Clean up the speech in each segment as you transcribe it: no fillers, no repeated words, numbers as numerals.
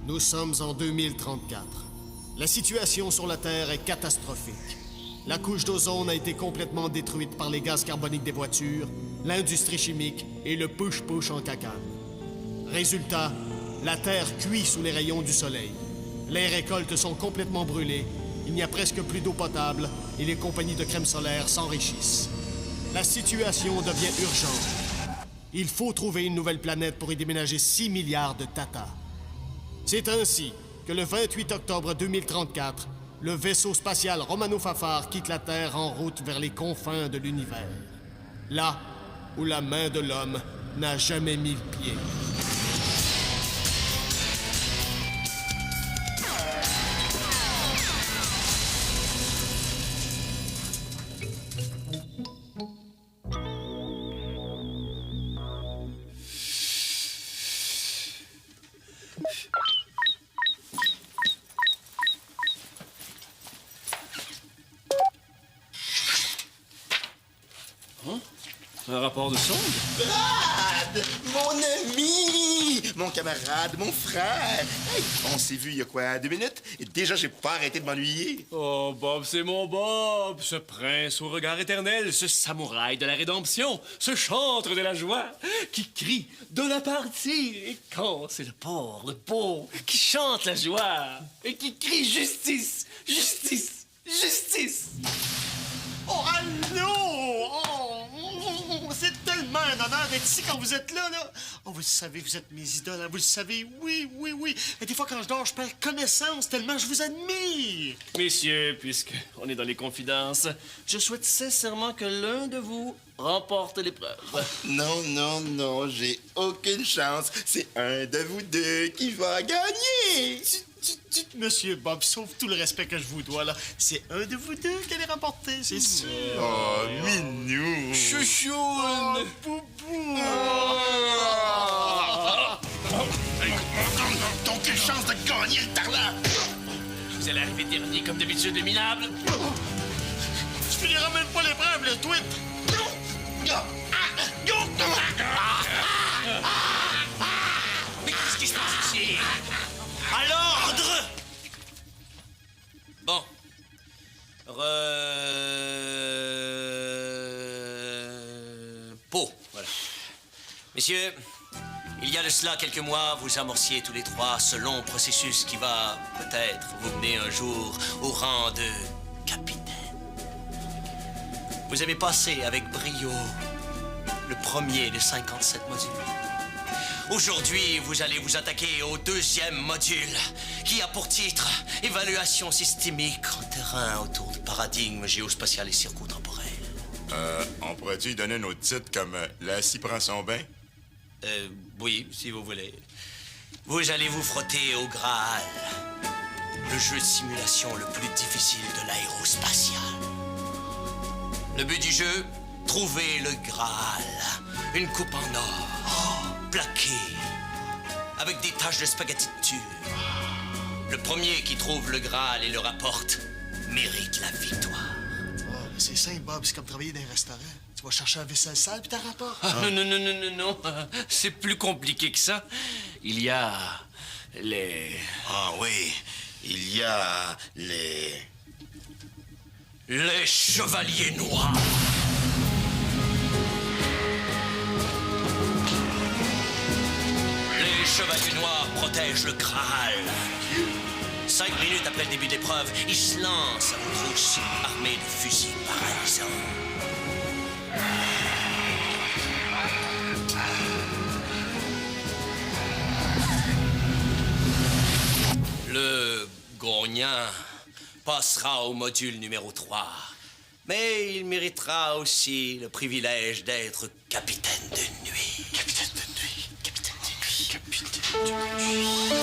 Nous sommes en 2034. La situation sur la Terre est catastrophique. La couche d'ozone a été complètement détruite par les gaz carboniques des voitures, l'industrie chimique et le push-push en cacane. Résultat, la Terre cuit sous les rayons du soleil. Les récoltes sont complètement brûlées, il n'y a presque plus d'eau potable et les compagnies de crème solaire s'enrichissent. La situation devient urgente. Il faut trouver une nouvelle planète pour y déménager 6 milliards de tatas. C'est ainsi que le 28 octobre 2034, le vaisseau spatial Romano Fafar quitte la Terre en route vers les confins de l'univers. Là où la main de l'homme n'a jamais mis le pied. Un rapport de sonde? Brad! Mon ami! Mon camarade, mon frère! Hey, on s'est vu il y a quoi, 2 minutes? Et déjà, j'ai pas arrêté de m'ennuyer. Oh, Bob, c'est mon Bob! Ce prince au regard éternel, ce samouraï de la rédemption, ce chantre de la joie, qui crie de la partie. Et quand c'est le pauvre, qui chante la joie, et qui crie justice, justice, justice! Oh, allô! C'est tellement un honneur d'être ici quand vous êtes là, là. Oh, vous le savez, vous êtes mes idoles, hein, vous le savez, oui, oui, oui. Et des fois, quand je dors, je perds connaissance tellement je vous admire. Messieurs, puisqu'on est dans les confidences, je souhaite sincèrement que l'un de vous remporte l'épreuve. Non, non, non, j'ai aucune chance. C'est un de vous deux qui va gagner. Dites, Monsieur Bob, sauf tout le respect que je vous dois, là, c'est un de vous deux qui allait remporter, c'est sûr. Oh, minou. Chouchoune! Boubou! T'as aucune chance de gagner le tarlat. Vous allez arriver dernier comme d'habitude, le minable. Tu finiras même pas l'épreuve, le tweet. Mais qu'est-ce qui se passe ici? À l'ordre! Bon. Repos, voilà. Messieurs, il y a de cela quelques mois, vous amorciez tous les trois ce long processus qui va, peut-être, vous mener un jour au rang de capitaine. Vous avez passé avec brio le premier des 57 modules. Aujourd'hui, vous allez vous attaquer au 2e module, qui a pour titre « Évaluation systémique en terrain autour du paradigme géospatial et circo-temporel ». On pourrait-tu lui donner un autre titre comme La scie prend son bain? Oui, si vous voulez. Vous allez vous frotter au Graal, le jeu de simulation le plus difficile de l'aérospatial. Le but du jeu, trouver le Graal, une coupe en or, plaquée, avec des taches de spaghetti de tube. Le premier qui trouve le Graal et le rapporte mérite la victoire. C'est simple, Bob, c'est comme travailler dans un restaurant. Tu vas chercher un vaisselle sale puis t'en rapportes. Non. C'est plus compliqué que ça. Il y a les... Ah oui, il y a les chevaliers noirs. Les chevaliers noirs protègent le Graal. 5 minutes après le début de l'épreuve, ils se lancent à vos trousses, armés de fusils paralysants. Le gagnant passera au module numéro 3. Mais il méritera aussi le privilège d'être capitaine de nuit. Capitaine de nuit, capitaine de nuit, capitaine de nuit.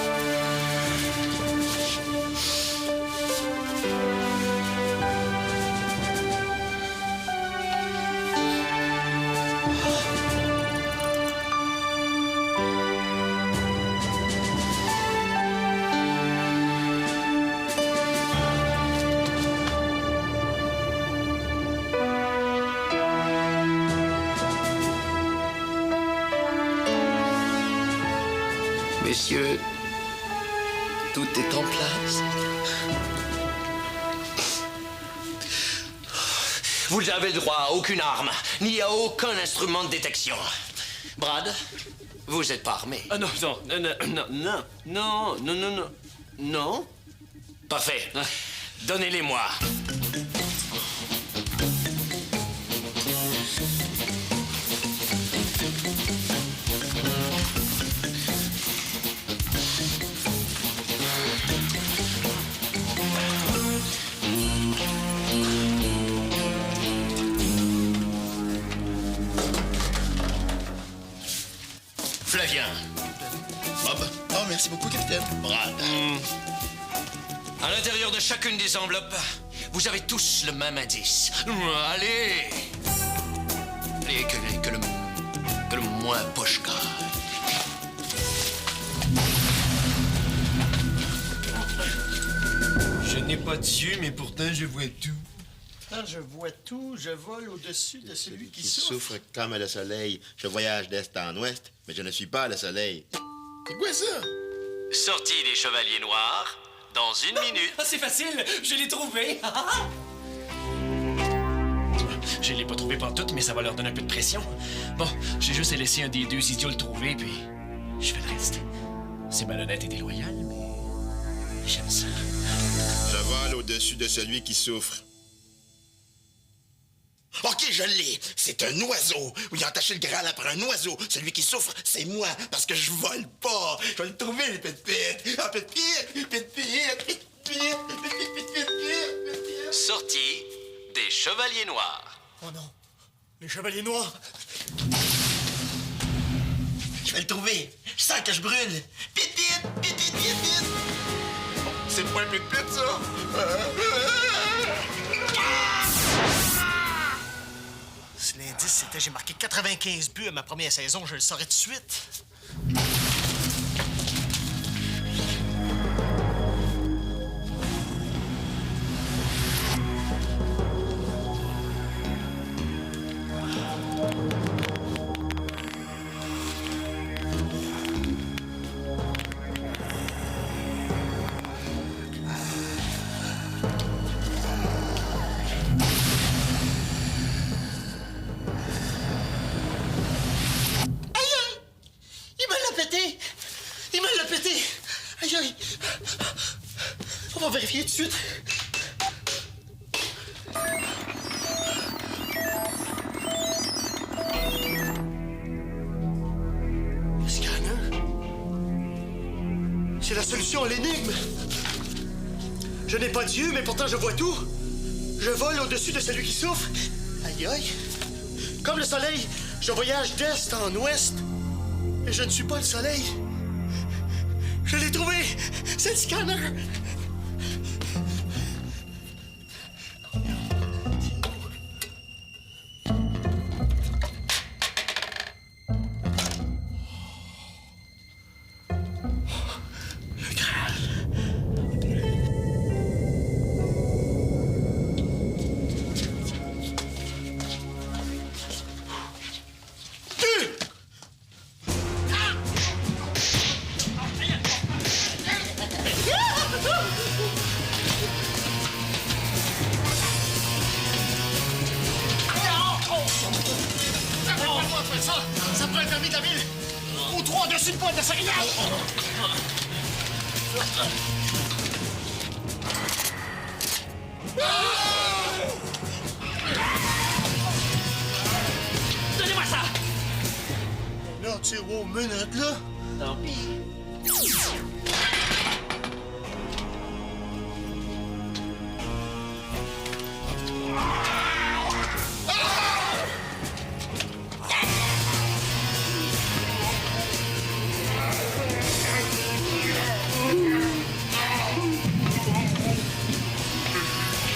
Messieurs, Tout est en place. Vous n'avez droit à aucune arme, ni à aucun instrument de détection. Brad, vous n'êtes pas armé. Ah non, non. Non. Parfait. Donnez-les-moi. Flavien. Bob. Oh, merci beaucoup, capitaine. Brad. À l'intérieur de chacune des enveloppes, vous avez tous le même indice. Allez! Allez, que le moins poche gras. Je n'ai pas d'yeux, mais pourtant je vois tout. Quand je vois tout, je vole au-dessus de celui qui Qui souffre. souffre comme le soleil. Je voyage d'est en ouest, mais je ne suis pas le soleil. C'est quoi ça? Sortie des Chevaliers Noirs dans une minute. Ah, c'est facile, je l'ai trouvé. Je l'ai pas trouvé pantoute, mais ça va leur donner un peu de pression. Bon, j'ai juste laissé un des deux idiots le trouver, puis je fais le reste. C'est malhonnête et déloyal, mais j'aime ça. Je vole au-dessus de celui qui souffre. OK, je l'ai. C'est un oiseau. Oui, entaché le Graal après un oiseau. Celui qui souffre, c'est moi, parce que je vole pas. Je vais le trouver, les pépites. Ah, pépites. Sortie des Chevaliers Noirs. Oh non, les chevaliers noirs. Je vais le trouver. Je sens que je brûle. Pétite. C'est pas un pépite, ça? Si l'indice c'était j'ai marqué 95 buts à ma première saison, je le saurais tout de suite. Il me l'a pété! Aïe, aïe! On va vérifier tout de suite. Le scanner? C'est la solution à l'énigme. Je n'ai pas d'yeux, mais pourtant je vois tout. Je vole au-dessus de celui qui souffre. Aïe, aïe! Comme le soleil, je voyage d'est en ouest. Et je ne suis pas le soleil. Je l'ai trouvé! C'est le scanner! Le Graal. Ça prend un permis de la ville! Ou 3 dessus de pointe de Saguenay! Donnez-moi ça! Là, tu sais, wow, minute, là! Tant pis.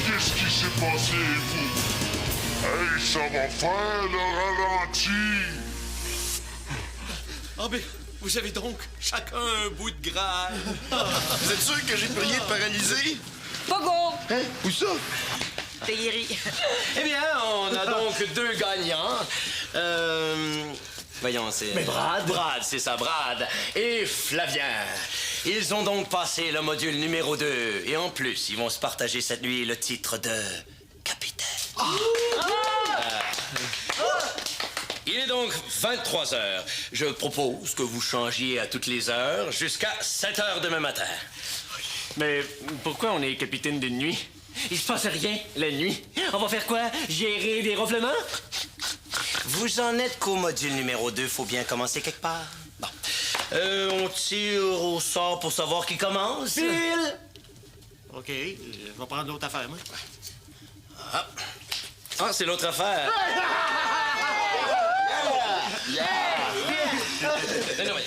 Qu'est-ce qui s'est passé, vous? Hey, ça va faire le ralenti! Ah, mais vous avez donc chacun un bout de Graal. Vous êtes sûr que j'ai plus rien de paralysé? Pogo! Hein? Où ça? Payeri. Eh bien, on a donc deux gagnants. Voyons, c'est... Mais Brad. Brad, c'est ça, Brad. Et Flavien. Ils ont donc passé le module numéro 2. Et en plus, ils vont se partager cette nuit le titre de capitaine. Il est donc 23 heures. Je propose que vous changiez à toutes les heures jusqu'à 7 heures demain matin. Mais pourquoi on est capitaine de nuit? Il se passe rien la nuit. On va faire quoi? Gérer des ronflements? Vous en êtes qu'au module numéro 2. Faut bien commencer quelque part. Bon. On tire au sort pour savoir qui commence. Bill! OK, je vais prendre l'autre affaire, moi. Ah, c'est l'autre affaire. Non, mais,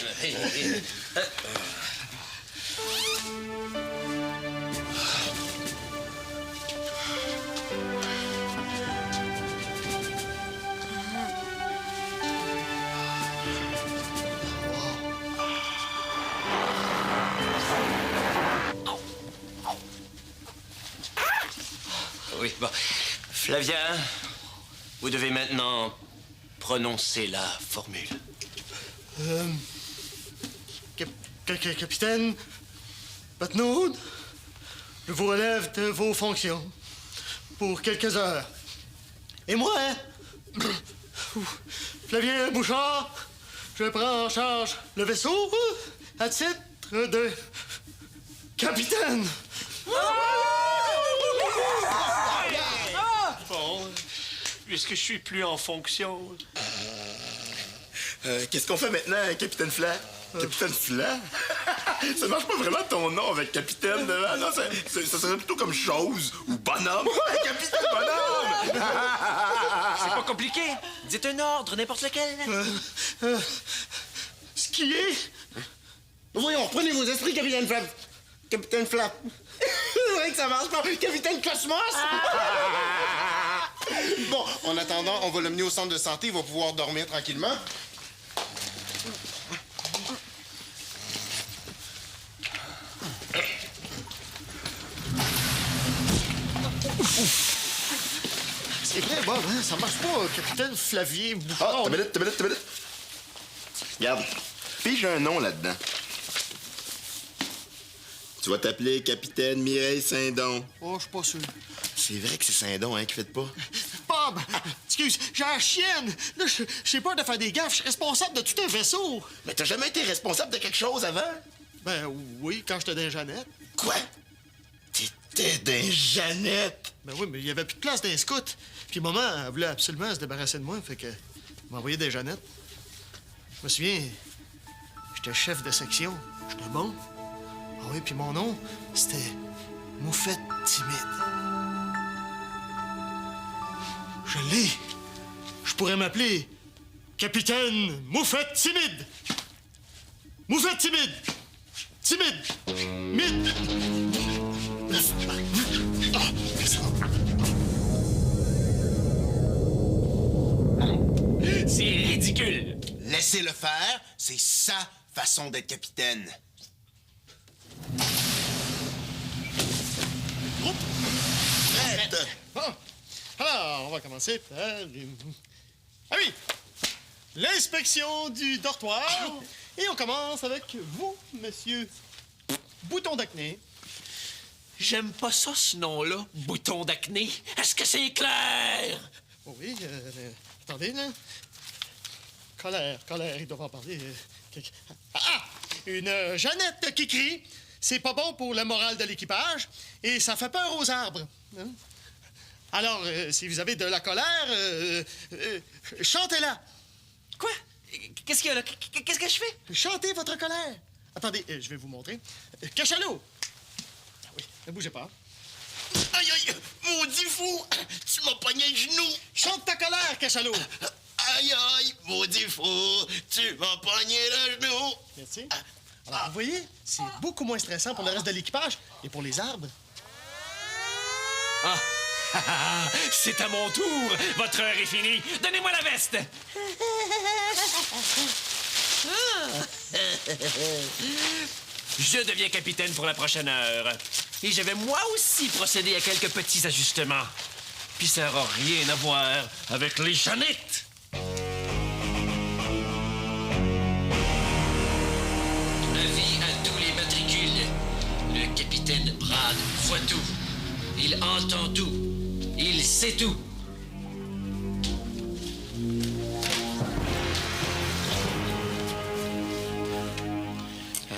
oui, bon. Flavien, vous devez maintenant prononcer la formule. Capitaine Patnaud, je vous relève de vos fonctions pour quelques heures. Et moi, Flavien Bouchard, je prends en charge le vaisseau à titre de capitaine. Bon, puisque je suis plus en fonction... Qu'est-ce qu'on fait maintenant, Capitaine Fla? Capitaine Fla? Ça marche pas vraiment ton nom avec Capitaine. Ah non, ça serait plutôt comme Chose ou Bonhomme. Ouais, Capitaine Bonhomme! C'est pas compliqué. Dites un ordre, n'importe lequel. Skier? Voyons, reprenez vos esprits, Capitaine Fla. Capitaine Fla. C'est vrai que ça marche pas. Capitaine Cosmos! Bon, en attendant, on va l'amener au centre de santé. Il va pouvoir dormir tranquillement. C'est vrai, Bob, hein? Ça marche pas, capitaine Flavien Bouchard. Ah, t'as minute. Regarde, pige un nom là-dedans. Tu vas t'appeler Capitaine Mireille Saint-Don. Oh, je suis pas sûr. C'est vrai que c'est Saint-Don, hein, qui fait pas. Bob, excuse, j'ai la chienne. Là, j'ai peur de faire des gaffes. Je suis responsable de tout un vaisseau. Mais t'as jamais été responsable de quelque chose avant? Ben oui, quand j'étais dans Jeannette. Quoi? T'étais dans Jeannette? Ben oui, mais il y avait plus de place dans les scouts. Puis maman, elle voulait absolument se débarrasser de moi, fait que m'a envoyé des Jeannettes. Je me souviens, j'étais chef de section. J'étais bon. Ah oui, puis mon nom, c'était Moufette Timide. Je l'ai. Je pourrais m'appeler Capitaine Moufette Timide. Moufette Timide. Timide. Mide. C'est ridicule. Laissez-le faire, c'est sa façon d'être capitaine. Prête! Bon. Alors, on va commencer par... Ah oui! L'inspection du dortoir. Et on commence avec vous, monsieur Bouton d'acné. J'aime pas ça, ce nom-là, bouton d'acné. Est-ce que c'est clair? Oh oui, attendez, là. Colère, ils doivent en parler. Une Jeannette qui crie. C'est pas bon pour le moral de l'équipage et ça fait peur aux arbres. Hein? Alors, si vous avez de la colère, chantez-la. Quoi? Qu'est-ce qu'il y a là? Qu'est-ce que je fais? Chantez votre colère. Attendez, je vais vous montrer. Cachalot! Ah oui, ne bougez pas. Aïe, aïe! Maudit fou! Tu m'as pogné le genou! Chante ta colère, Cachalot! Aïe, aïe! Maudit fou! Tu m'as pogné le genou! Merci. Alors, vous voyez, c'est beaucoup moins stressant pour le reste de l'équipage et pour les arbres. Ah! C'est à mon tour! Votre heure est finie! Donnez-moi la veste! Je deviens capitaine pour la prochaine heure. Et je vais moi aussi procéder à quelques petits ajustements. Puis ça n'aura rien à voir avec les Jeannettes. Avis à tous les matricules voit tout. Il entend tout. Il sait tout.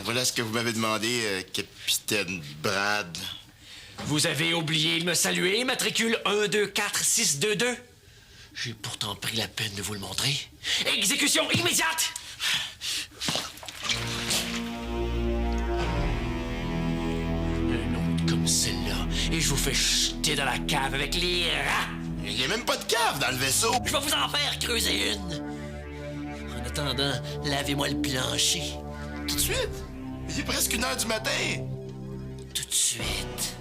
Voilà ce que vous m'avez demandé, capitaine Brad. Vous avez oublié de me saluer, matricule 124622. J'ai pourtant pris la peine de vous le montrer. Exécution immédiate! Un autre comme celle-là, et je vous fais jeter dans la cave avec les rats. Il n'y a même pas de cave dans le vaisseau. Je vais vous en faire creuser une. En attendant, lavez-moi le plancher. Tout de suite. Il est presque 1h du matin. Tout de suite.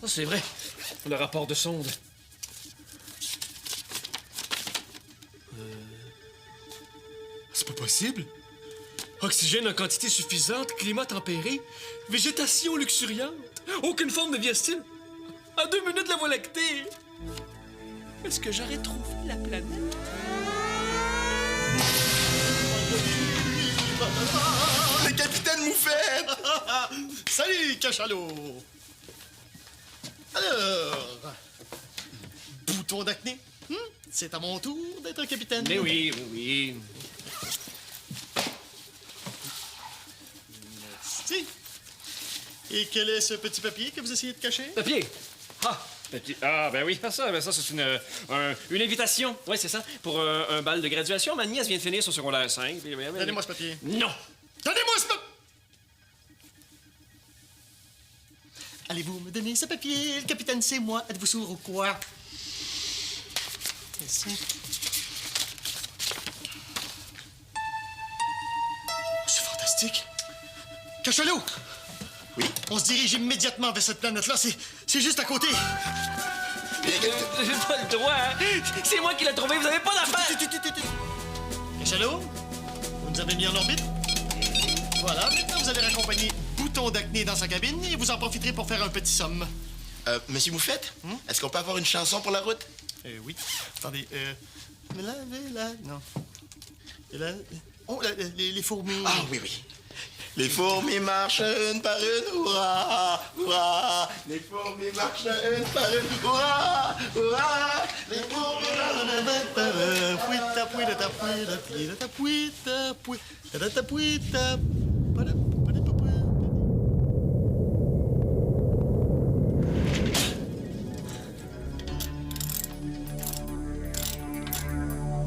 Oh, c'est vrai. Le rapport de sonde. C'est pas possible. Oxygène en quantité suffisante, climat tempéré, végétation luxuriante, aucune forme de vie hostile. En 2 minutes, la Voie lactée. Est-ce que j'aurais trouvé la planète? Le capitaine Moufette! Salut, cachalot! Alors... Bouton d'acné? C'est à mon tour d'être un capitaine. Mais oui, oui, oui. Merci. Et quel est ce petit papier que vous essayez de cacher? Papier. Papier. Ah, ben oui, ça c'est une invitation. Oui, c'est ça. Pour un bal de graduation. Ma nièce vient de finir son secondaire 5. Donnez-moi ce papier. Non! Donnez-moi ce papier! Allez-vous me donner ce papier? Le capitaine, c'est moi. Êtes-vous sourd ou quoi? Merci. C'est fantastique. Cachalot! Oui? On se dirige immédiatement vers cette planète-là. C'est juste à côté. J'ai pas le droit, hein? C'est moi qui l'ai trouvé, vous avez pas d'affaire! Cachalot, vous nous avez mis en orbite. Voilà, maintenant vous allez raccompagner Bouton d'acné dans sa cabine et vous en profiterez pour faire un petit somme. Monsieur Moufette, est-ce qu'on peut avoir une chanson pour la route? Oui. Attendez, non. Oh, les fourmis. Ah oui, oui. Les fourmis marchent une par une, hurrah, hurrah. Les fourmis marchent une par une, hurrah, hurrah. Les fourmis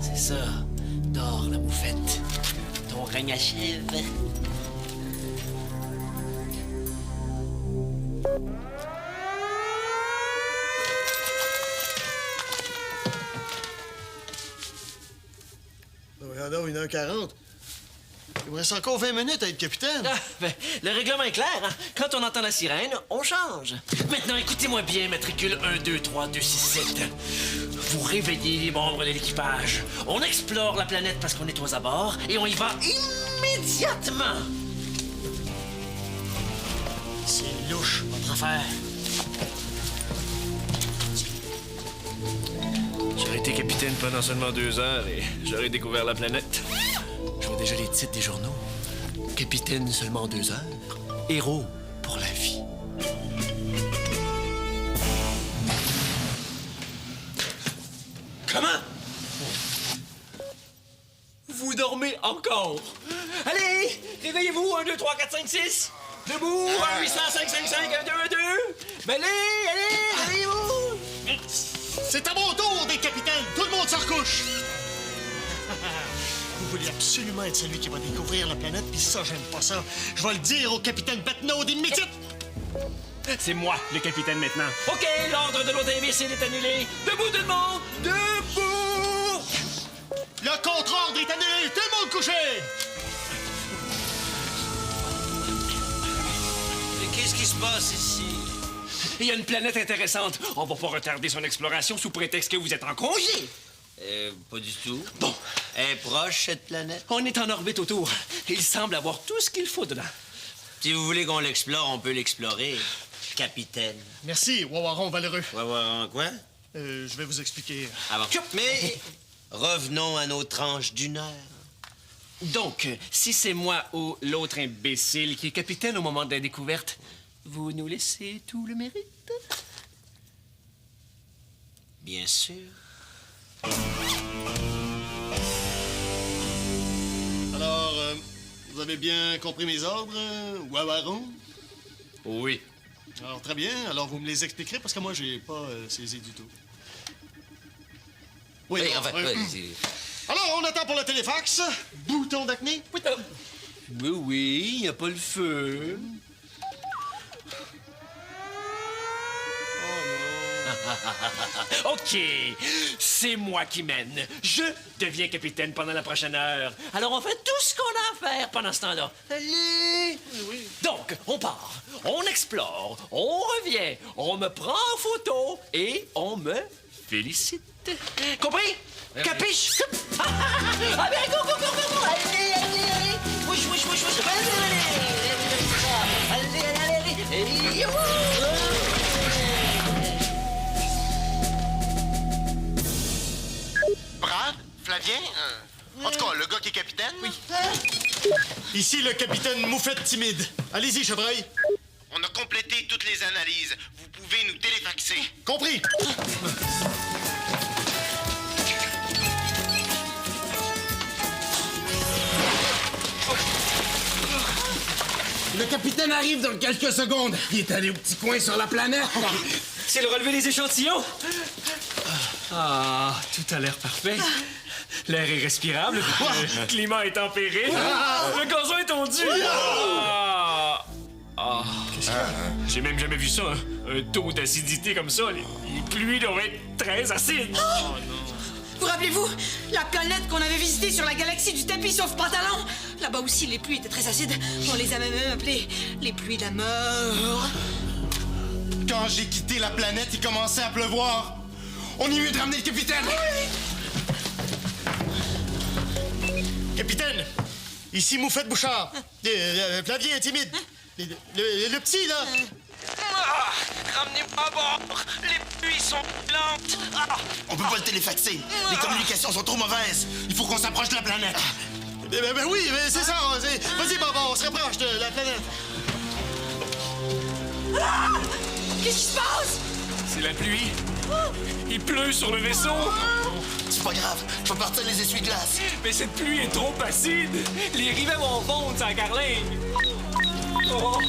C'est ça. Dors, la moufette. Ton règne achève. Regardons, 1h40. Il me reste encore 20 minutes à être capitaine. Ah, ben, le règlement est clair, hein? Quand on entend la sirène, on change. Maintenant, écoutez-moi bien, matricule 123267. Vous réveillez les membres de l'équipage. On explore la planète parce qu'on est aux abords et on y va immédiatement. C'est louche, votre affaire. J'aurais été capitaine pendant seulement 2 heures et j'aurais découvert la planète. Je vois déjà les titres des journaux. Capitaine seulement 2 heures. Héros pour la vie. Comment? Vous dormez encore? Allez, réveillez-vous. 1, 2, 3, 4, 5, 6. Debout. 1, 800, 5, 5, 5, 1, 2, 1, 2. Ben allez, réveillez-vous. C'est à mon tour des capitaines. Tout le monde se recouche. Vous voulez absolument être celui qui va découvrir la planète, puis ça, j'aime pas ça. Je vais le dire au capitaine Batnaud d'immédiat. C'est moi, le capitaine, maintenant. OK, l'ordre de l'autre imbécile est annulé. Debout, tout le monde. Debout. Le contre-ordre est annulé. Tout le monde couché. Mais qu'est-ce qui se passe ici? Il y a une planète intéressante. On va pas retarder son exploration sous prétexte que vous êtes en congé. Pas du tout. Bon, Elle est proche, cette planète? on est en orbite autour. Il semble avoir tout ce qu'il faut dedans. Si vous voulez qu'on l'explore, on peut l'explorer. Capitaine. Merci, Wawaron valeureux. On va voir en quoi? Je vais vous expliquer. Mais revenons à nos tranches d'1 heure. Donc, si c'est moi ou l'autre imbécile qui est capitaine au moment de la découverte, vous nous laissez tout le mérite? Bien sûr. Alors, vous avez bien compris mes ordres, Wawaron? Oui. Alors, très bien. Alors, vous me les expliquerez parce que moi, j'ai pas saisi du tout. Oui, Oui, bon, enfin, Alors, on attend pour le téléfax. Bouton d'acné. Oui. Oui, il n'y a pas le feu. OK, c'est moi qui mène. Je deviens capitaine pendant la prochaine heure. Alors on fait tout ce qu'on a à faire pendant ce temps-là. Allez! Oui. Donc, on part, on explore, on revient, on me prend en photo et on me félicite. Compris? Capiche? Ah bien, go, go, go, go, go! Allez, allez, allez! Wesh, wesh, wesh, wesh! Allez, allez, allez! Allez, allez, allez! Et youhou! Brad? Flavien? En tout cas, le gars qui est capitaine? Oui. Ici le capitaine Moufette Timide. Allez-y, chevreuil. On a complété toutes les analyses. Vous pouvez nous téléfaxer. Compris. Le capitaine arrive dans quelques secondes. Il est allé au petit coin sur la planète. C'est le relevé des échantillons? Ah, tout a l'air parfait. L'air est respirable, le climat est tempéré, le gazon est tondu. J'ai même jamais vu ça, hein. Un taux d'acidité comme ça. Les pluies doivent être très acides. Vous rappelez-vous, la planète qu'on avait visitée sur la galaxie du tapis sauf pantalon? Là-bas aussi, les pluies étaient très acides. On les a même appelées les pluies de la mort. Quand j'ai quitté la planète, il commençait à pleuvoir. On est mieux de ramener le capitaine. Capitaine, ici Moufette Bouchard. Flavien est timide. Le petit, là. Ramenez-moi à bord. Les pluies sont lentes. On peut pas le téléfaxer. Les communications sont trop mauvaises. Il faut qu'on s'approche de la planète. Ben oui, mais c'est ça. Vas-y, Baba, on se rapproche de la planète. Qu'est-ce qui se passe? C'est la pluie. Il pleut sur le vaisseau. C'est pas grave, je vais partir les essuie-glaces. Mais cette pluie est trop acide. Les rivets vont fondre sur la carlingue. Oh.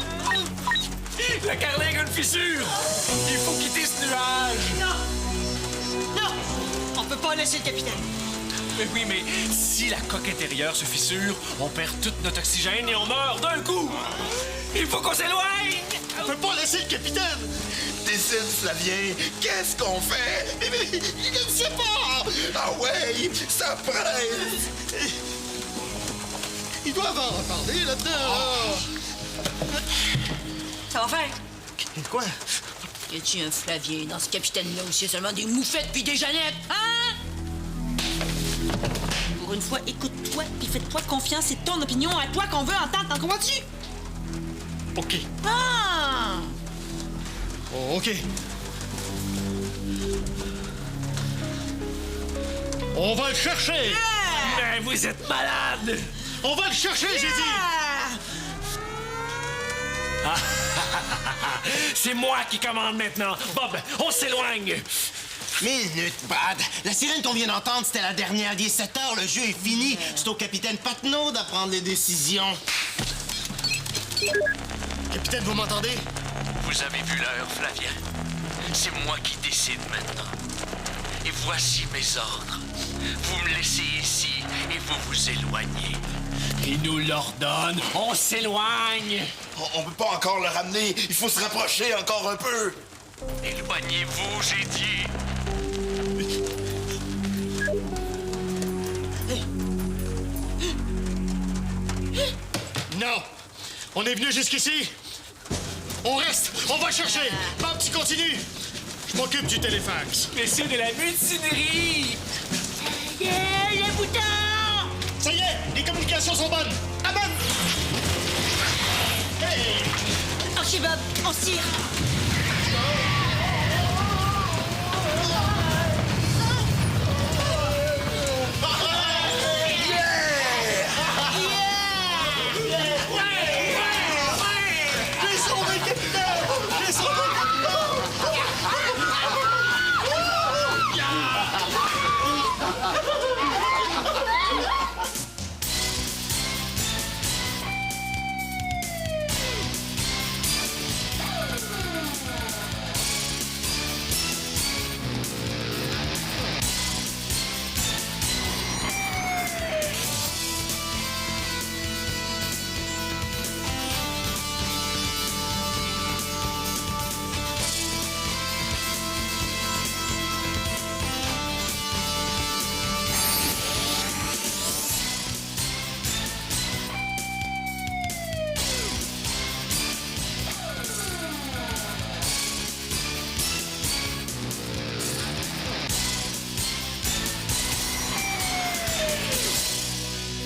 La carlingue a une fissure. Il faut quitter ce nuage. Non! Non! On peut pas laisser le capitaine. Mais oui, mais si la coque intérieure se fissure, on perd tout notre oxygène et on meurt d'un coup. Il faut qu'on s'éloigne. On peut pas laisser le capitaine. Décide, Flavien, qu'est-ce qu'on fait? Je ne sais pas! Ah ouais, ça presse! Ils doivent en reparler là-dedans. Ça va faire? Quoi? Y a-t-il un Flavien dans ce capitaine-là où c'est seulement des moufettes puis des Jeannettes? Hein? Pour une fois, écoute-toi puis fais-toi confiance. C'est ton opinion à toi qu'on veut entendre. T'en comprends-tu? OK. Ah! Oh, OK. On va le chercher! Mais vous êtes malade! On va le chercher, j'ai dit! C'est moi qui commande maintenant. Bob, on s'éloigne. Minute, Brad. La sirène qu'on vient d'entendre, c'était la dernière. Il est 7 heures, le jeu est fini. C'est au capitaine Patnaud de prendre les décisions. Capitaine, vous m'entendez? Vous avez vu l'heure, Flavien. C'est moi qui décide maintenant. Et voici mes ordres. Vous me laissez ici et vous vous éloignez. Il nous l'ordonne. On s'éloigne. On peut pas encore le ramener. Il faut se rapprocher encore un peu. Éloignez-vous, j'ai dit. Non! On est venu jusqu'ici. On reste. On va chercher. Bob, tu continues. Je m'occupe du téléfax. Mais c'est de la mutinerie. Yeah, les boutons! Ça y est, les communications sont bonnes. À bonne! Hey! Ok, Bob, on se tire.